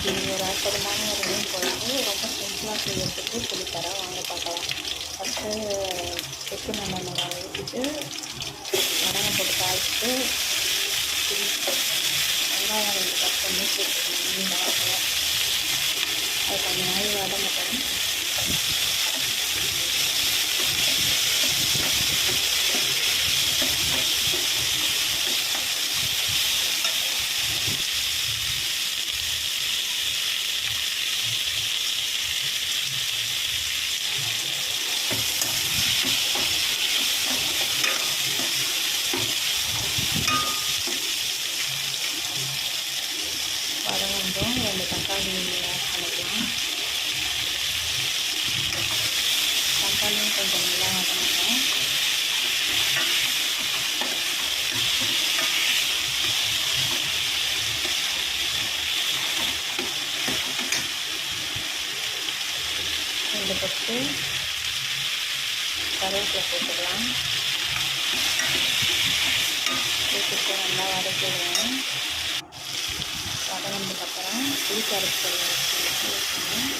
இன்றைக்கி ஒரு அற்புதமான ஒரு மீன் குழம்பு ரொம்ப சிம்பிளாக செய்யறதுக்கு சொல்லித்தரேன், வாங்க பார்க்கலாம். ஃபஸ்ட்டு செக்கு நல்லெண்ணெய் ஊற்றிட்டு வடகம் போட்டு காய்ச்சிட்டு வெங்காயம் 2 கட் பண்ணி சேர்த்துக்கணும். மீன் வளர்க்கலாம் அது கொஞ்சம் நாள் வதங்கட்டும். வதங்கட்டும். 2 தக்காளி ஆட் பண்ணிக்கலாம். தக்காளியும் கொஞ்சம் நல்லா வதங்கட்டும். ஃபஸ்ட்டு கருவேப்பிலை போட்டுக்கலாம். போட்டுட்டு நல்லா வதக்கிடுவேன். வதங்கினதுக்கப்புறம் புளிக்கரைசல் ஊற்றணும்.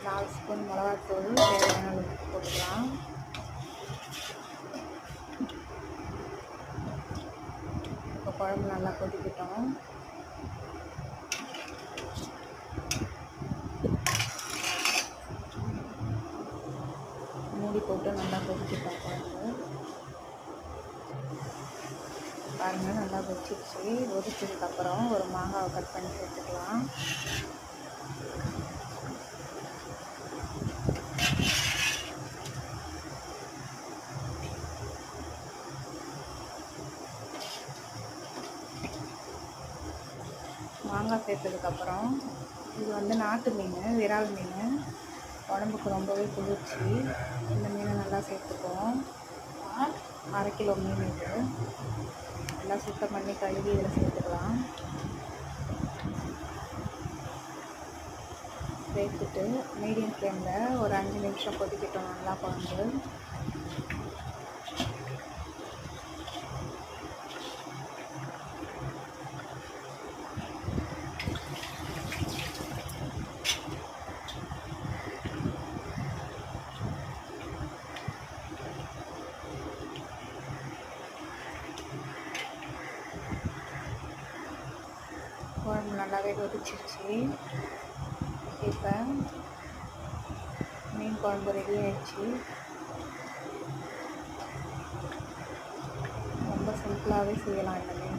4 ஸ்பூன் மிளகாத்தூள் தேவையான அளவுக்கு போட்டுக்கலாம். இப்போ குழம்பு நல்லா கொதிக்கிட்டோம். மூடி போட்டு நல்லா கொதிக்கிட்டோம் குழம்பு. பாருங்கள், நல்லா கொதிச்சிருச்சு. கொதிச்சதுக்கப்புறம் ஒரு மாங்காவை கட் பண்ணி சேர்த்துக்கலாம். மாங்காய் சேர்த்ததுக்கப்புறம் இது வந்து நாட்டு மீன், விரால் மீன், உடம்புக்கு ரொம்பவே குளிர்ச்சி. இந்த மீனை நல்லா சேர்த்துக்குவோம். 1/2 கிலோ மீன் இது. எல்லாம் சுத்தம் பண்ணி கழுவி இதில் சேர்த்துக்கலாம். சேர்த்துட்டு மீடியம் ஃப்ளேமில் ஒரு 5 நிமிஷம் கொதிக்கிட்டோம் நல்லா குழம்பு. குழம்பு நல்லாவே கொதிச்சிருச்சு. இப்போ மீன் குழம்பு ரெடி ஆயிடுச்சு. ரொம்ப சிம்பிளாகவே செய்யலாம் இந்த மீன்